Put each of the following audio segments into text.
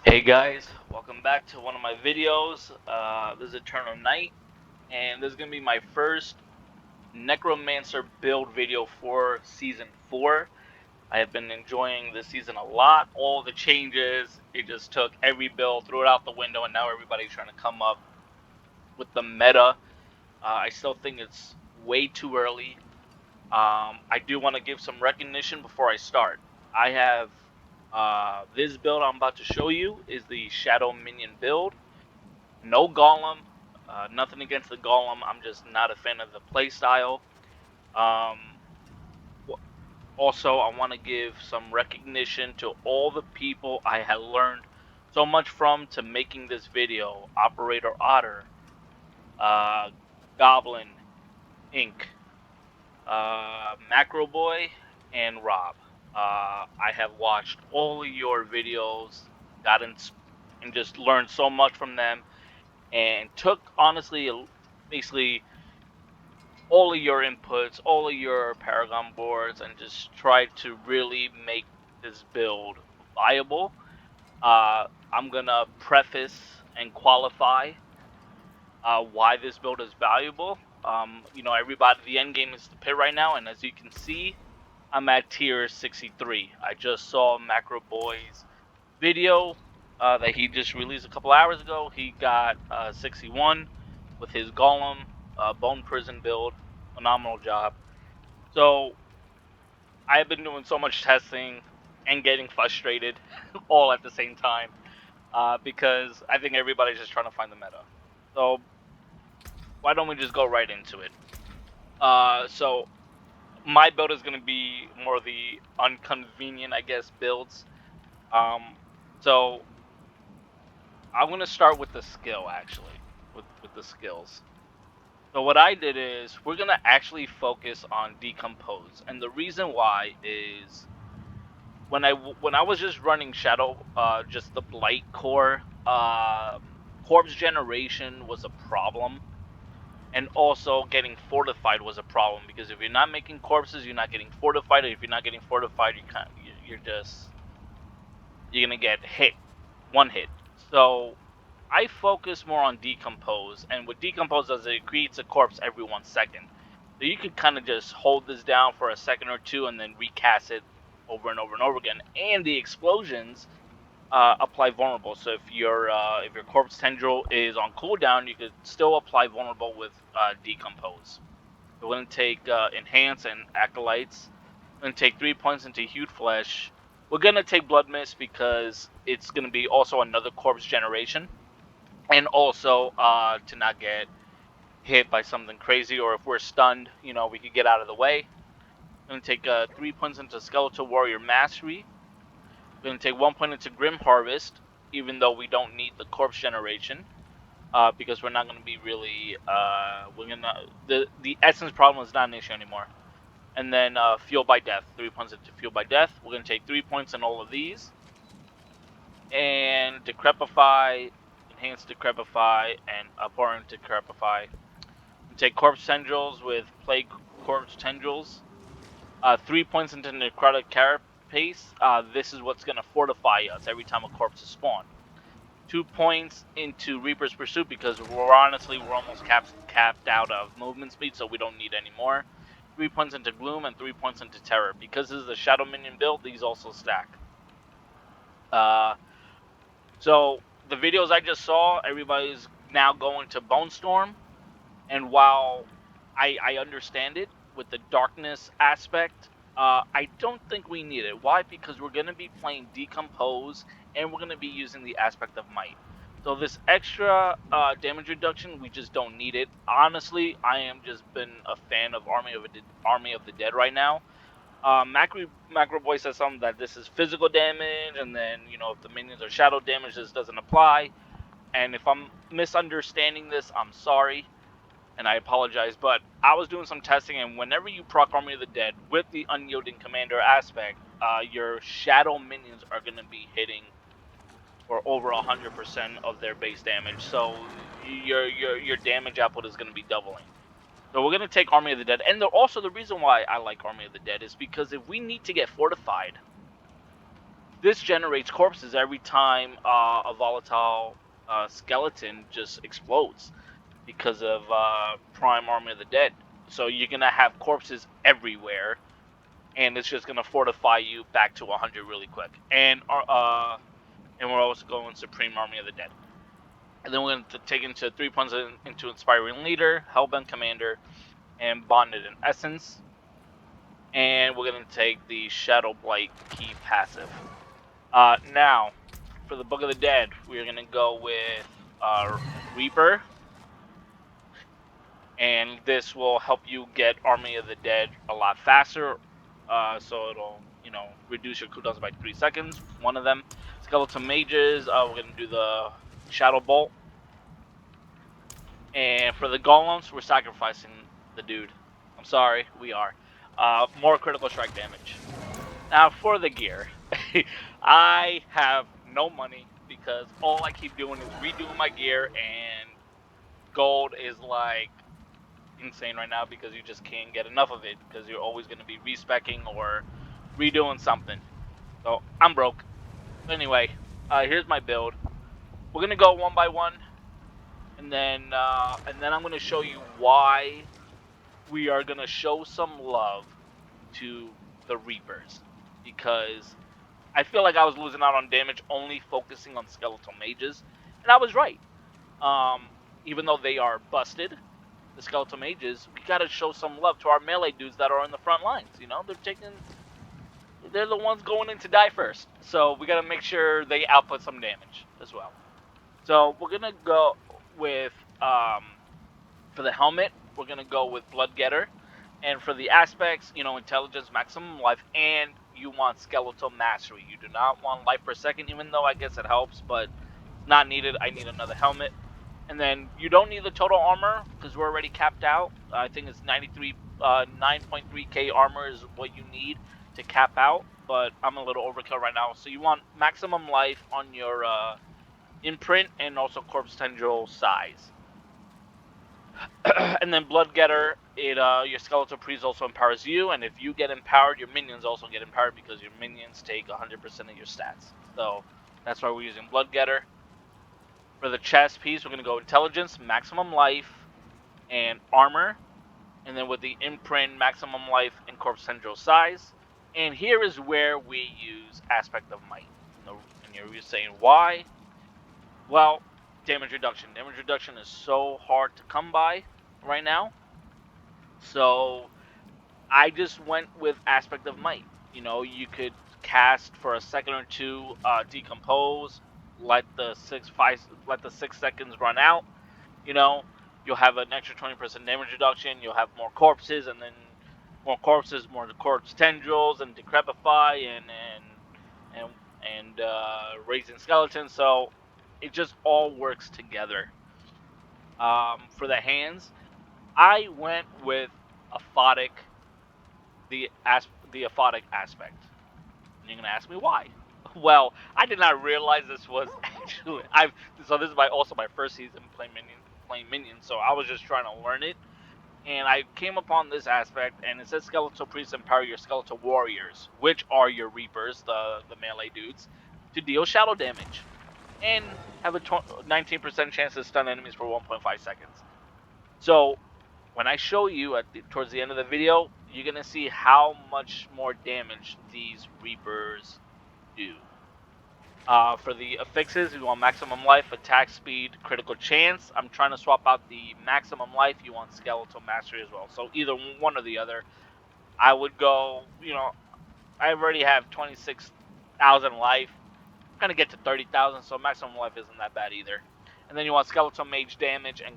Hey guys, welcome back to one of my videos. This is Eternal Night, and this is going to be my first Necromancer build video for Season 4. I have been enjoying this season a lot. All the changes, it just took every build, threw it out the window, and now everybody's trying to come up with the meta. I still think it's way too early. I do want to give some recognition before I start. I have this build I'm about to show you is the Shadow Minion build. No Golem. Nothing against the Golem. I'm just not a fan of the playstyle. Um, Also, I want to give some recognition to all the people I had learned so much from to making this video. Operator Otter, uh, Goblin, Inc., Macro Boy, and Rob. I have watched all of your videos, gotten and just learned so much from them, and took honestly basically all of your inputs, all of your Paragon boards, and just tried to really make this build viable. I'm gonna preface and qualify why this build is valuable. Everybody, the end game is the pit right now, and as you can see, I'm at tier 63. I just saw Macro Boy's video that he just released a couple hours ago. He got 61 with his Golem Bone Prison build. Phenomenal job. So I've been doing so much testing and getting frustrated all at the same time because I think everybody's just trying to find the meta. So why don't we just go right into it? So my build is going to be more of the unconvenient, I guess, builds. So I'm going to start with the skill, actually, with the skills. So what I did is we're going to actually focus on Decompose. And the reason why is when I was just running Shadow, just the Blight core, corpse generation was a problem, and also getting fortified was a problem because if you're not making corpses, you're not getting fortified. And if you're not getting fortified, you're gonna get hit, one hit. So I focus more on Decompose, and what Decompose does is it creates a corpse every 1 second. So you could kind of just hold this down for a second or two and then recast it over and over and over again. And the explosions apply vulnerable. So if your corpse tendril is on cooldown, you could still apply vulnerable with Decompose. So we're gonna take Enhance and Acolytes. We're gonna take 3 points into Hued Flesh. We're gonna take Blood Mist because it's gonna be also another corpse generation, and also to not get hit by something crazy, or if we're stunned, we could get out of the way. We're gonna take 3 points into Skeletal Warrior Mastery. We're gonna take 1 point into Grim Harvest, even though we don't need the corpse generation, because we're not gonna be really. The essence problem is not an issue anymore. And then Fuel by Death, 3 points into Fuel by Death. We're gonna take 3 points in all of these, and Decrepify, Enhance Decrepify, and Abhorrent Decrepify. Take Corpse Tendrils with Plague Corpse Tendrils. 3 points into Necrotic Carapace. This is what's going to fortify us every time a corpse is spawned. 2 points into Reaper's Pursuit because we're almost capped out of movement speed, so we don't need any more. 3 points into Gloom and 3 points into Terror. Because this is a Shadow Minion build, these also stack. So the videos I just saw, everybody's now going to Bone Storm, and while I understand it with the darkness aspect, I don't think we need it. Why? Because we're going to be playing Decompose, and we're going to be using the aspect of Might. So this extra damage reduction, we just don't need it. Honestly, I am just been a fan of Army of the Dead right now. Macro Boy says something that this is physical damage, and then if the minions are shadow damage, this doesn't apply. And if I'm misunderstanding this, I'm sorry, and I apologize. But I was doing some testing, and whenever you proc Army of the Dead with the Unyielding Commander aspect, your shadow minions are going to be hitting for over 100% of their base damage. So your damage output is going to be doubling. So we're going to take Army of the Dead. And also the reason why I like Army of the Dead is because if we need to get fortified, This generates corpses every time a volatile skeleton just explodes because of Prime Army of the Dead. So you're gonna have corpses everywhere, and it's just gonna fortify you back to 100 really quick. And we're also going Supreme Army of the Dead. And then we're going to take into 3 points into Inspiring Leader, Hellbent Commander, and Bonded in Essence. And we're going to take the Shadow Blight key passive. Now, for the Book of the Dead, we're going to go with Reaper. And this will help you get Army of the Dead a lot faster. So it'll, reduce your cooldowns by 3 seconds. One of them. Skeleton Mages, we're going to do the Shadow Bolt. And for the golems, we're sacrificing the dude. I'm sorry, we are. More critical strike damage. Now for the gear, I have no money because all I keep doing is redoing my gear, and gold is like insane right now because you just can't get enough of it because you're always going to be respecking or redoing something. So I'm broke. Anyway, here's my build. We're gonna go one by one, and then I'm gonna show you why we are going to show some love to the Reapers, because I feel like I was losing out on damage only focusing on Skeletal Mages, and I was right. Even though they are busted, the Skeletal Mages, we got to show some love to our melee dudes that are in the front lines. They're the ones going in to die first, so we got to make sure they output some damage as well. So we're going to go with, for the helmet, we're going to go with Blood Getter. And for the aspects, intelligence, maximum life, and you want skeletal mastery. You do not want life per second, even though I guess it helps, but not needed. I need another helmet. And then you don't need the total armor because we're already capped out. I think it's 9.3k armor is what you need to cap out, but I'm a little overkill right now. So you want maximum life on your imprint and also corpse tendril size. And then Blood Getter, your skeletal priest also empowers you, and if you get empowered, your minions also get empowered because your minions take 100% of your stats. So that's why we're using Blood Getter. For the chest piece, we're going to go intelligence, maximum life, and armor. And then with the imprint, maximum life, and corpse tendril size. And here is where we use Aspect of Might. And you're saying why? Well, damage reduction. Damage reduction is so hard to come by right now. So I just went with Aspect of Might. You could cast for a second or two, decompose, let the 6 seconds run out. You know, you'll have an extra 20% damage reduction. You'll have more corpses, and then more corpses, more corpse tendrils, and decrepify, and raising skeletons. So it just all works together. For the hands, I went with aphotic the aphotic aspect. And you're gonna ask me why. Well, I did not realize this was actually this is also my first season playing Minion, so I was just trying to learn it, and I came upon this aspect, and it says skeletal priests empower your skeletal warriors, which are your reapers, the melee dudes, to deal shadow damage, and have a 19% chance to stun enemies for 1.5 seconds. So when I show you towards the end of the video, you're going to see how much more damage these Reapers do. For the affixes, you want maximum life, attack speed, critical chance. I'm trying to swap out the maximum life. You want skeletal mastery as well. So either one or the other. I would go, I already have 26,000 life. I'm going to get to 30,000, so maximum life isn't that bad either. And then you want skeletal mage damage and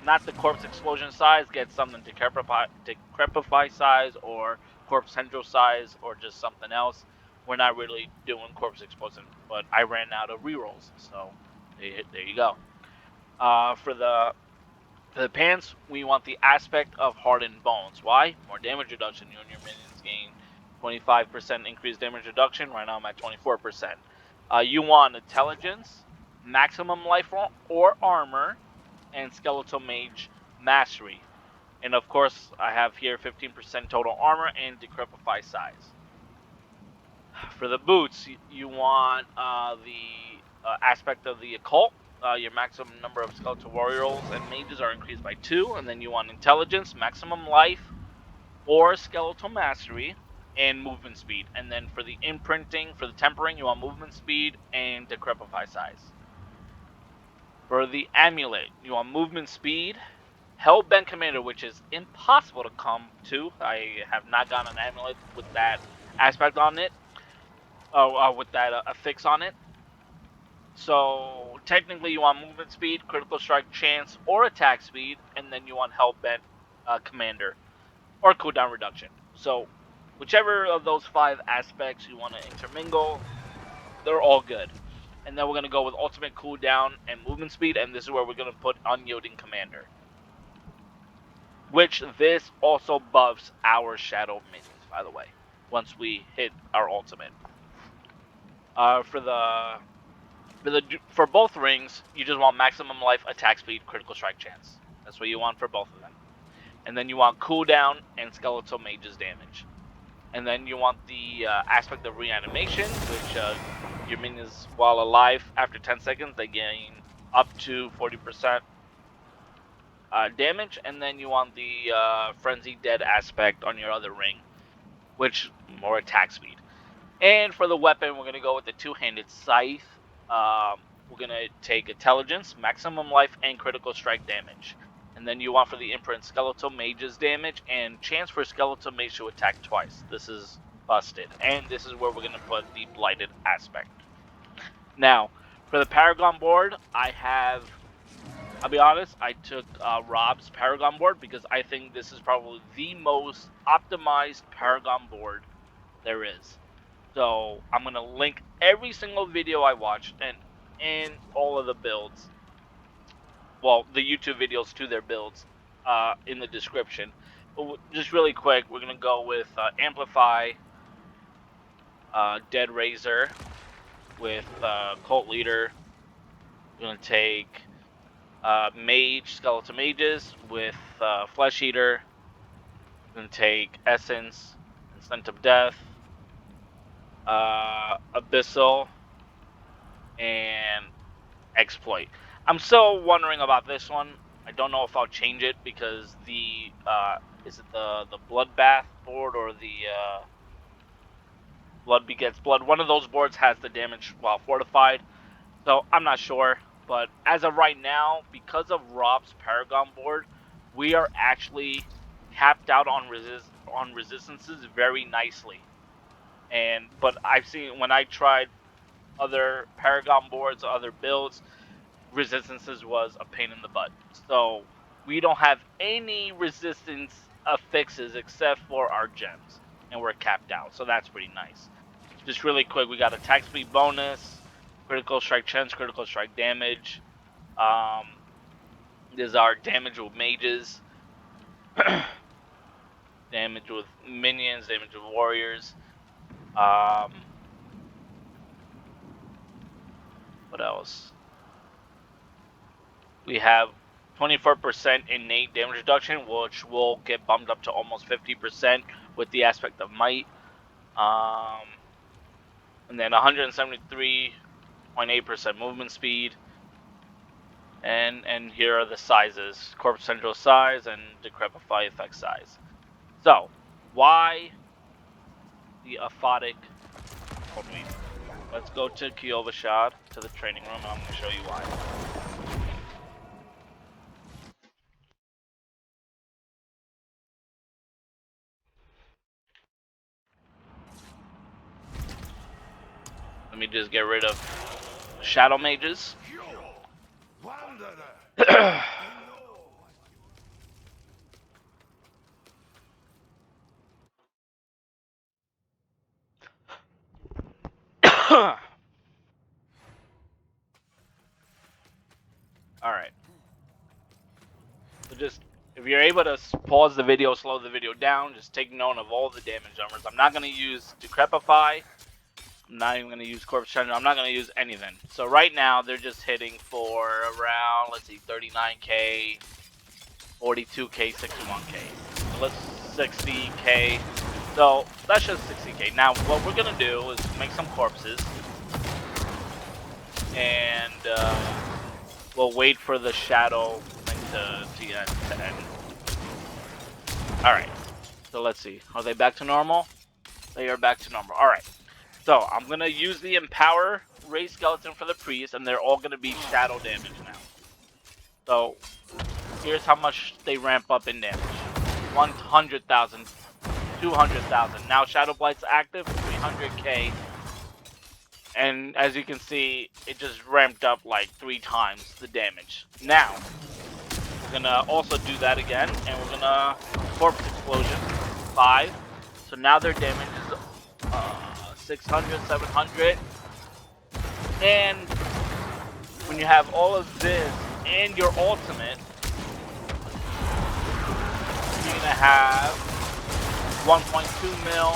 not the corpse explosion size. Get something to decrepify size or corpse tendril size or just something else. We're not really doing corpse explosion, but I ran out of rerolls, so there you go. For the pants, we want the aspect of hardened bones. Why? More damage reduction. You and your minions gain 25% increased damage reduction. Right now I'm at 24%. You want intelligence, maximum life or armor, and skeletal mage mastery. And of course, I have here 15% total armor and decrepify size. For the boots, you want the aspect of the occult. Your maximum number of skeletal warriors and mages are increased by 2, and then you want intelligence, maximum life, or skeletal mastery, and movement speed. And then for the imprinting, for the tempering, you want movement speed and decrepify size. For the amulet, you want movement speed, Hellbent Commander, which is impossible to come to. I have not gotten an amulet with that aspect on it, with that affix on it. So technically, you want movement speed, critical strike chance, or attack speed, and then you want Hellbent Commander or cooldown reduction. So whichever of those 5 aspects you want to intermingle, they're all good. And then we're going to go with ultimate cooldown and movement speed, and this is where we're going to put Unyielding Commander. Which this also buffs our shadow minions, by the way, once we hit our ultimate. For both rings, you just want maximum life, attack speed, critical strike chance. That's what you want for both of them. And then you want cooldown and skeletal mages damage. And then you want the aspect of reanimation, which your minions, while alive after 10 seconds, they gain up to 40% damage. And then you want the frenzy dead aspect on your other ring, which more attack speed. And for the weapon, we're going to go with the two-handed scythe. We're going to take intelligence, maximum life, and critical strike damage. And then you want for the imprint skeletal mages damage and chance for skeletal mage to attack twice. This is busted. And this is where we're going to put the blighted aspect. Now, for the Paragon board, I'll be honest, I took Rob's Paragon board because I think this is probably the most optimized Paragon board there is. So I'm going to link every single video I watched and all of the builds, well, the YouTube videos to their builds in the description. But just really quick, we're going to go with Amplify, Dead Razor with Cult Leader. We're going to take Mage, Skeletal Mages with Flesh Eater. We're going to take Essence, Instant of Death, Abyssal, and Exploit. I'm still wondering about this one. I don't know if I'll change it because the is it the Bloodbath board or the Blood Begets Blood? One of those boards has the damage while fortified, so I'm not sure. But as of right now, because of Rob's Paragon board, we are actually capped out on resistances very nicely. But I've seen when I tried other Paragon boards, other builds, resistances was a pain in the butt. So we don't have any resistance affixes except for our gems, and we're capped out. So that's pretty nice. Just really quick, we got attack speed bonus, critical strike chance, critical strike damage. This is our damage with mages, damage with minions, damage with warriors. What else? We have 24% innate damage reduction, which will get bumped up to almost 50% with the aspect of might. And then 173.8% movement speed. And here are the sizes: Corpse Central size and Decrepify effect size. So, why the aphotic? Hold me. Let's go to Kyovashad, to the training room, and I'm going to show you why. Let me just get rid of Shadow Mages. Alright. So just, if you're able to pause the video, slow the video down, just take note of all the damage numbers. I'm not going to use Decrepify. I'm not even going to use Corpse Center. I'm not going to use anything. So right now, they're just hitting for around, let's see, 39k, 42k, 61k. So let's 60k. So that's just 60k. Now what we're gonna do is make some corpses, and we'll wait for the shadow thing to end. All right. So let's see. Are they back to normal? They are back to normal. All right. So I'm gonna use the Empower Ray Skeleton for the priest, and they're all gonna be shadow damage now. So here's how much they ramp up in damage: 100,000, 200,000. Now Shadow Blight's active, 300k, and as you can see, it just ramped up like 3 times the damage. Now we're gonna also do that again, and we're gonna Corpse Explosion 5. So now their damage is 600, 700, and when you have all of this and your ultimate, you're gonna have 1.2 mil,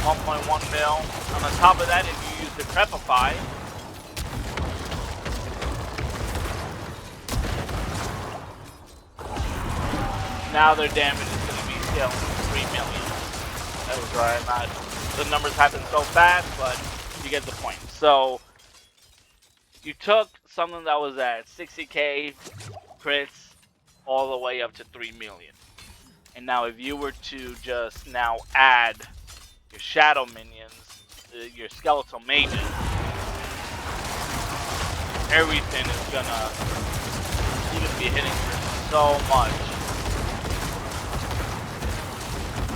1.1 mil. And on top of that, if you use the Crepify, now their damage is gonna be scaling to 3 million. That was right. The numbers happen so fast, but you get the point. So you took something that was at 60k crits all the way up to 3 million. And now if you were to just now add your shadow minions, your skeletal mages, everything is gonna even be hitting so much.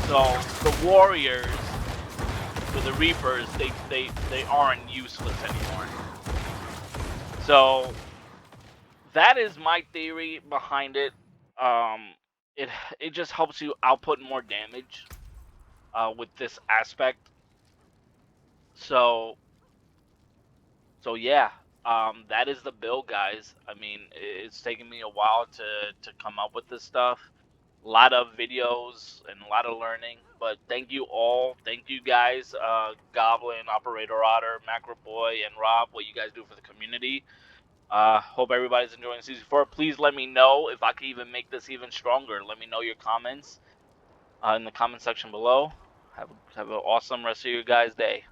So the warriors with the reapers, they aren't useless anymore. So that is my theory behind it. It just helps you output more damage with this aspect. So yeah, that is the build, guys. I mean, it's taken me a while to come up with this stuff. A lot of videos and a lot of learning, but thank you all. Thank you guys, Goblin, Operator Otter, Macro Boy, and Rob, what you guys do for the community. Hope everybody's enjoying Season 4. Please let me know if I can even make this even stronger. Let me know your comments in the comment section below. Have an awesome rest of your guys' day.